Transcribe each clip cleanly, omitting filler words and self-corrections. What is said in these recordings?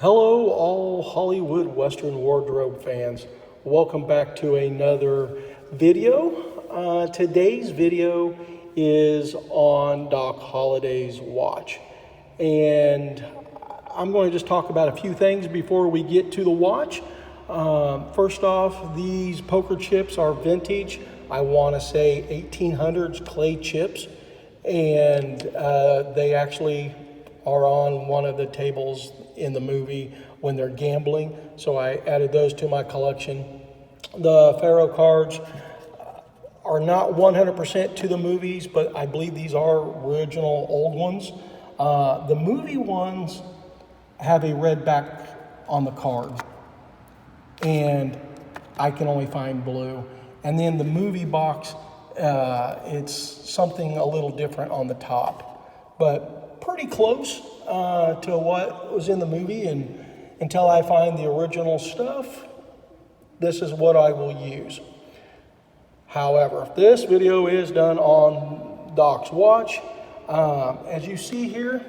Hello, all Hollywood Western wardrobe fans. Welcome back to another video. Today's video is on Doc Holliday's watch. And I'm going to just talk about a few things before we get to the watch. First off, these poker chips are vintage. I want to say 1800s clay chips. And they actually are on one of the tables in the movie when they're gambling. So I added those to my collection. The Pharaoh cards are not 100% to the movies, but I believe these are original old ones. The movie ones have a red back on the card, and I can only find blue. And then the movie box, it's something a little different on the top, but pretty close to what was in the movie. And until I find the original stuff, this is what I will use. However, this video is done on Doc's watch. As you see here,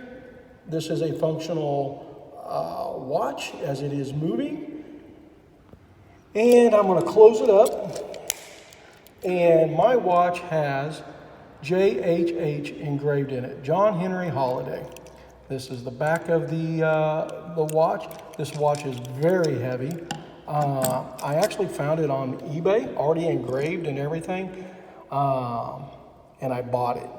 this is a functional watch as it is moving. And I'm going to close it up. And my watch has JHH engraved in it, John Henry Holliday. This is the back of the watch. This watch is very heavy. I actually found it on eBay, already engraved and everything, and I bought it.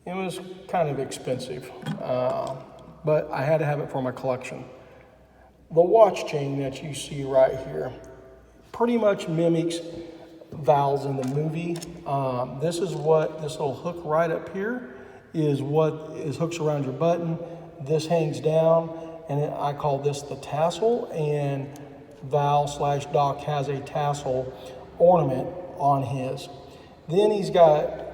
It was kind of expensive, but I had to have it for my collection. The watch chain that you see right here pretty much mimics Val's in the movie. This is what this little hook right up here is, what is hooks around your button. This hangs down, and I call this the tassel, and Val/Doc has a tassel ornament on his. Then he's got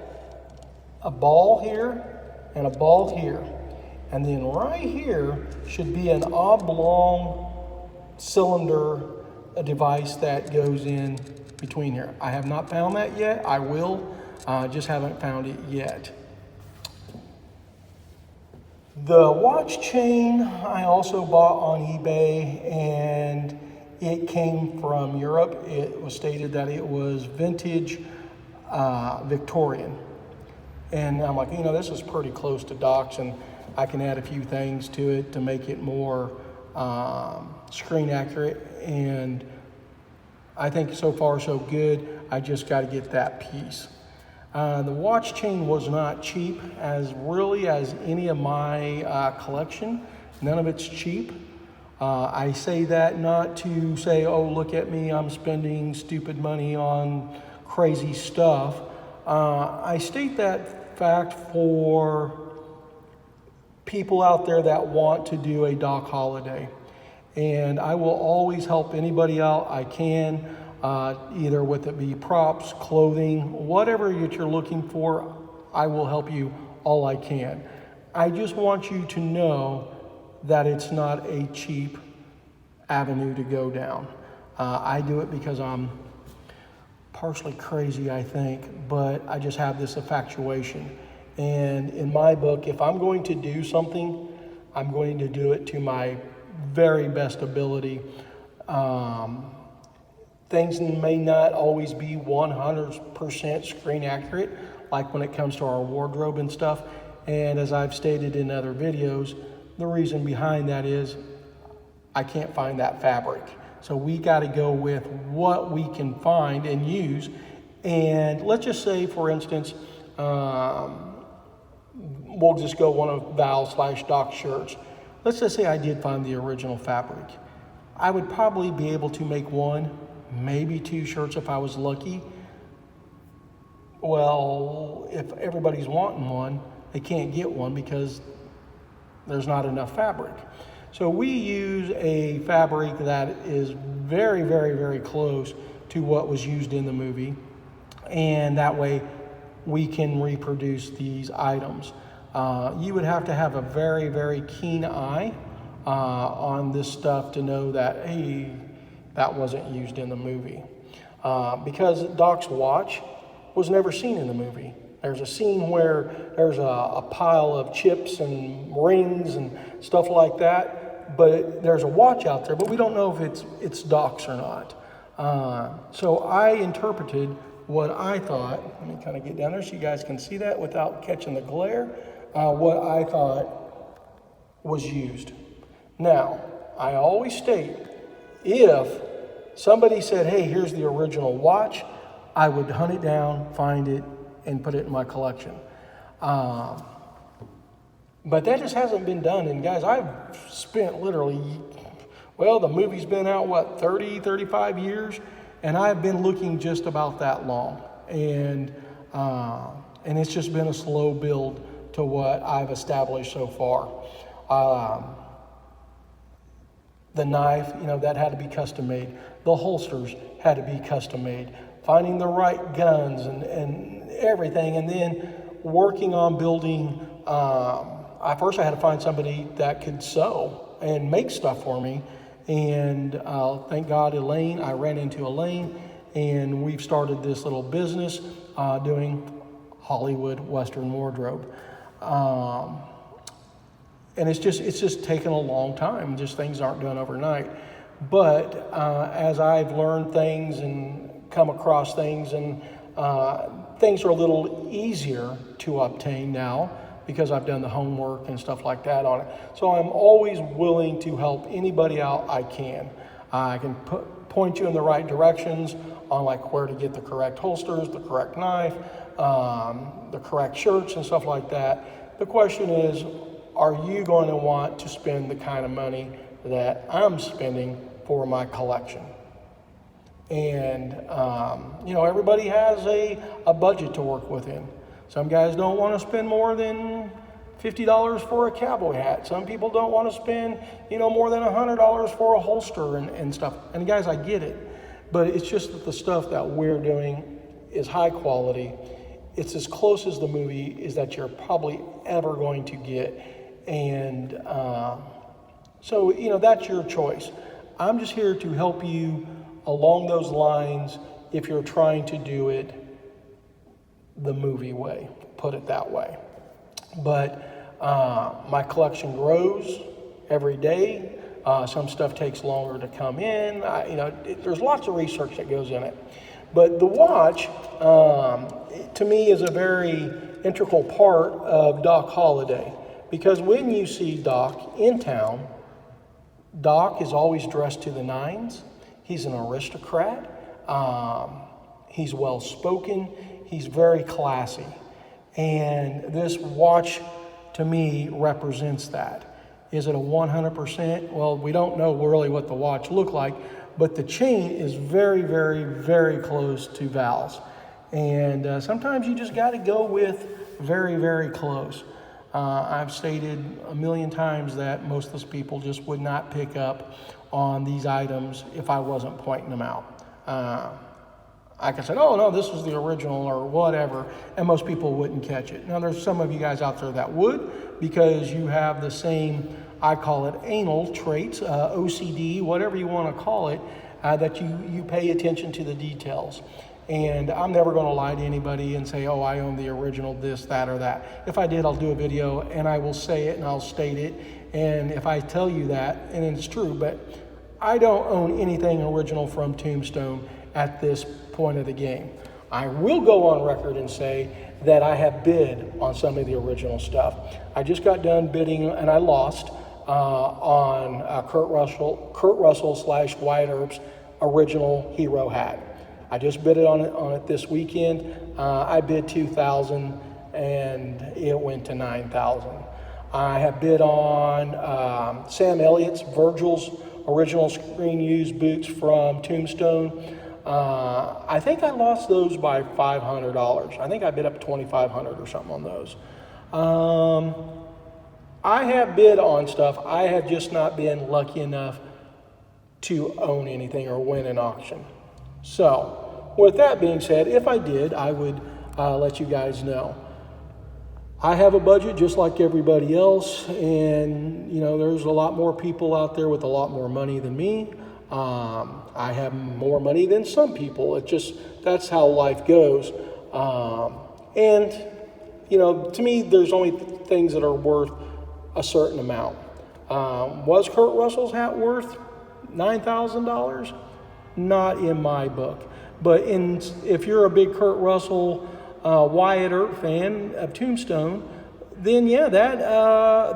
a ball here and a ball here, and then right here should be an oblong cylinder, a device that goes in between here. I have not found that yet. I will, just haven't found it yet. The watch chain I also bought on eBay, and it came from Europe. It was stated that it was vintage Victorian. And I'm like, this is pretty close to Doc's, and I can add a few things to it to make it more screen accurate. And I think so far so good. I just got to get that piece. The watch chain was not cheap, as any of my collection. None of it's cheap. I say that not to say, oh, look at me, I'm spending stupid money on crazy stuff. I state that fact for people out there that want to do a Doc Holliday. And I will always help anybody out I can. Either with it be props, clothing, whatever that you're looking for, I will help you all I can. I just want you to know that it's not a cheap avenue to go down. I do it because I'm partially crazy, I think, but I just have this infatuation. And in my book, if I'm going to do something, I'm going to do it to my very best ability. Things may not always be 100% screen accurate, like when it comes to our wardrobe and stuff. And as I've stated in other videos, the reason behind that is I can't find that fabric. So we got to go with what we can find and use. And let's just say, for instance, we'll just go one of Val/Doc shirts. Let's just say I did find the original fabric. I would probably be able to make one, maybe two shirts if I was lucky. Well, if everybody's wanting one, they can't get one because there's not enough fabric. So we use a fabric that is very, very, very close to what was used in the movie. And that way we can reproduce these items. You would have to have a very, very keen eye on this stuff to know that, hey, that wasn't used in the movie. Because Doc's watch was never seen in the movie. There's a scene where there's a pile of chips and rings and stuff like that. but there's a watch out there, but we don't know if it's Doc's or not. So I interpreted what I thought, let me kind of get down there so you guys can see that without catching the glare, what I thought was used. Now, I always state, if somebody said, hey, here's the original watch, I would hunt it down, find it, and put it in my collection. But that just hasn't been done. And guys, I've spent literally, well, the movie's been out, 30, 35 years, and I've been looking just about that long. And it's just been a slow build to what I've established so far. The knife, that had to be custom made. The holsters had to be custom made. Finding the right guns and everything, and then working on building. First I had to find somebody that could sew and make stuff for me. And thank God I ran into Elaine, and we've started this little business doing Hollywood Western wardrobe. And it's just taken a long time. Just things aren't done overnight. But as I've learned things and come across things, and things are a little easier to obtain now because I've done the homework and stuff like that on it. So I'm always willing to help anybody out I can. I can point you in the right directions on like where to get the correct holsters, the correct knife, the correct shirts and stuff like that. The question is, are you going to want to spend the kind of money that I'm spending for my collection? And, everybody has a budget to work within. Some guys don't want to spend more than $50 for a cowboy hat. Some people don't want to spend, more than $100 for a holster and stuff. And guys, I get it. But it's just that the stuff that we're doing is high quality. It's as close as the movie is that you're probably ever going to get. And so, that's your choice. I'm just here to help you along those lines if you're trying to do it the movie way, put it that way. But my collection grows every day. Some stuff takes longer to come in. There's lots of research that goes in it. But the watch, to me, is a very integral part of Doc Holliday. Because when you see Doc in town, Doc is always dressed to the nines. He's an aristocrat. He's well-spoken. He's very classy. And this watch, to me, represents that. Is it a 100%? Well, we don't know really what the watch looked like, but the chain is very, very, very close to Val's. And sometimes you just got to go with very, very close. I've stated a million times that most of those people just would not pick up on these items if I wasn't pointing them out. I could say, oh, no, this is the original or whatever, and most people wouldn't catch it. Now, there's some of you guys out there that would, because you have the same, I call it anal traits, OCD, whatever you want to call it, that you pay attention to the details. And I'm never going to lie to anybody and say, oh, I own the original this, that, or that. If I did, I'll do a video, and I will say it, and I'll state it. And if I tell you that, and it's true, but I don't own anything original from Tombstone at this point of the game. I will go on record and say that I have bid on some of the original stuff. I just got done bidding, and I lost on Kurt Russell / Wyatt Earp's original hero hat. I just bid on it this weekend. I bid $2,000 and it went to $9,000. I have bid on Sam Elliott's, Virgil's original screen used boots from Tombstone. I think I lost those by $500. I think I bid up $2,500 or something on those. I have bid on stuff. I have just not been lucky enough to own anything or win an auction. So, with that being said, if I did, I would let you guys know. I have a budget just like everybody else, and there's a lot more people out there with a lot more money than me. I have more money than some people. That's how life goes. And to me, there's only things that are worth a certain amount. Was Kurt Russell's hat worth $9,000? Not in my book. But if you're a big Kurt Russell, Wyatt Earp fan of Tombstone, then yeah, that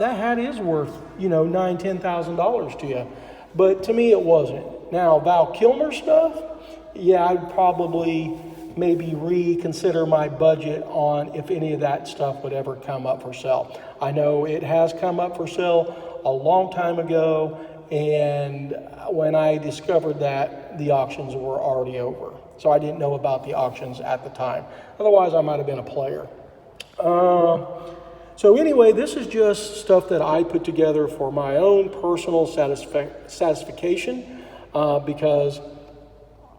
hat is worth, $9,000-$10,000 to you. But to me, it wasn't. Now, Val Kilmer stuff, yeah, I'd probably maybe reconsider my budget on if any of that stuff would ever come up for sale. I know it has come up for sale a long time ago, and when I discovered that, the auctions were already over. So I didn't know about the auctions at the time. Otherwise, I might have been a player. So anyway, this is just stuff that I put together for my own personal satisfaction because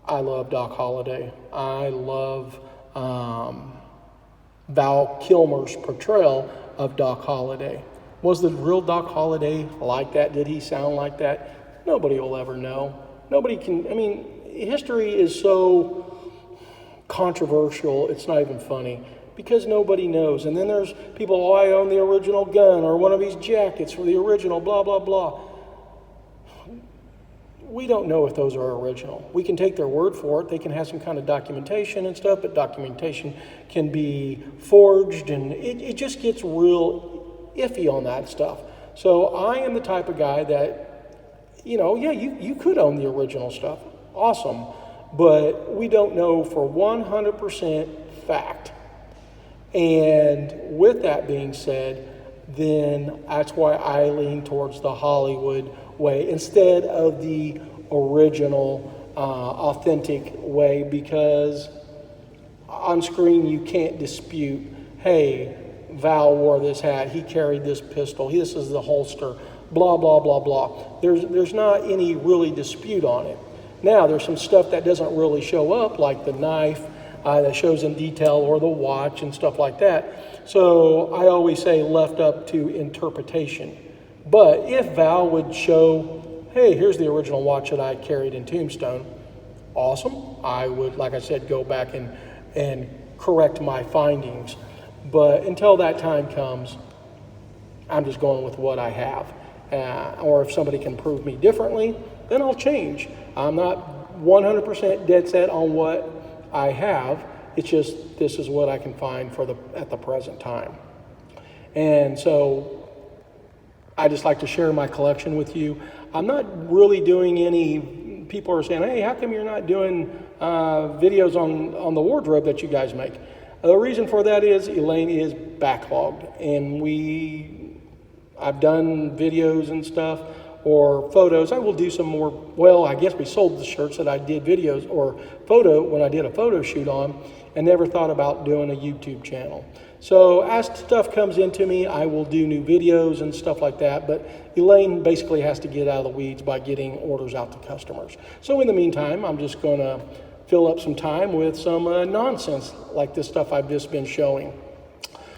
I love Doc Holliday. I love Val Kilmer's portrayal of Doc Holliday. Was the real Doc Holliday like that? Did he sound like that? Nobody will ever know. Nobody can, history is so controversial, it's not even funny. Because nobody knows. And then there's people, I own the original gun or one of these jackets for the original, blah, blah, blah. We don't know if those are original. We can take their word for it. They can have some kind of documentation and stuff, but documentation can be forged, and it just gets real iffy on that stuff. So I am the type of guy that, you could own the original stuff. Awesome. But we don't know for 100% fact. And with that being said, then that's why I lean towards the Hollywood way instead of the original, authentic way, because on screen you can't dispute, hey, Val wore this hat, he carried this pistol, this is the holster, blah, blah, blah, blah. There's not any really dispute on it. Now, there's some stuff that doesn't really show up, like the knife, that shows in detail, or the watch and stuff like that. So I always say left up to interpretation. But if Val would show, hey, here's the original watch that I carried in Tombstone, awesome. I would, like I said, go back and correct my findings. But until that time comes, I'm just going with what I have. Or if somebody can prove me differently, then I'll change. I'm not 100% dead set on what I have. It's just this is what I can find at the present time. And so I just like to share my collection with you. I'm not really doing any, people are saying, hey, how come you're not doing videos on the wardrobe that you guys make? The reason for that is Elaine is backlogged, and I've done videos and stuff or photos. I will do some more. Well, I guess we sold the shirts that I did videos or photo when I did a photo shoot on, and never thought about doing a YouTube channel. So as stuff comes into me, I will do new videos and stuff like that. But Elaine basically has to get out of the weeds by getting orders out to customers. So in the meantime, I'm just going to fill up some time with some nonsense like this stuff I've just been showing.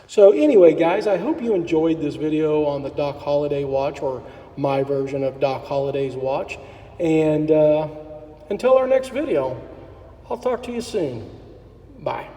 So anyway, guys, I hope you enjoyed this video on the Doc Holliday watch, or my version of Doc Holliday's watch. And until our next video, I'll talk to you soon. Bye.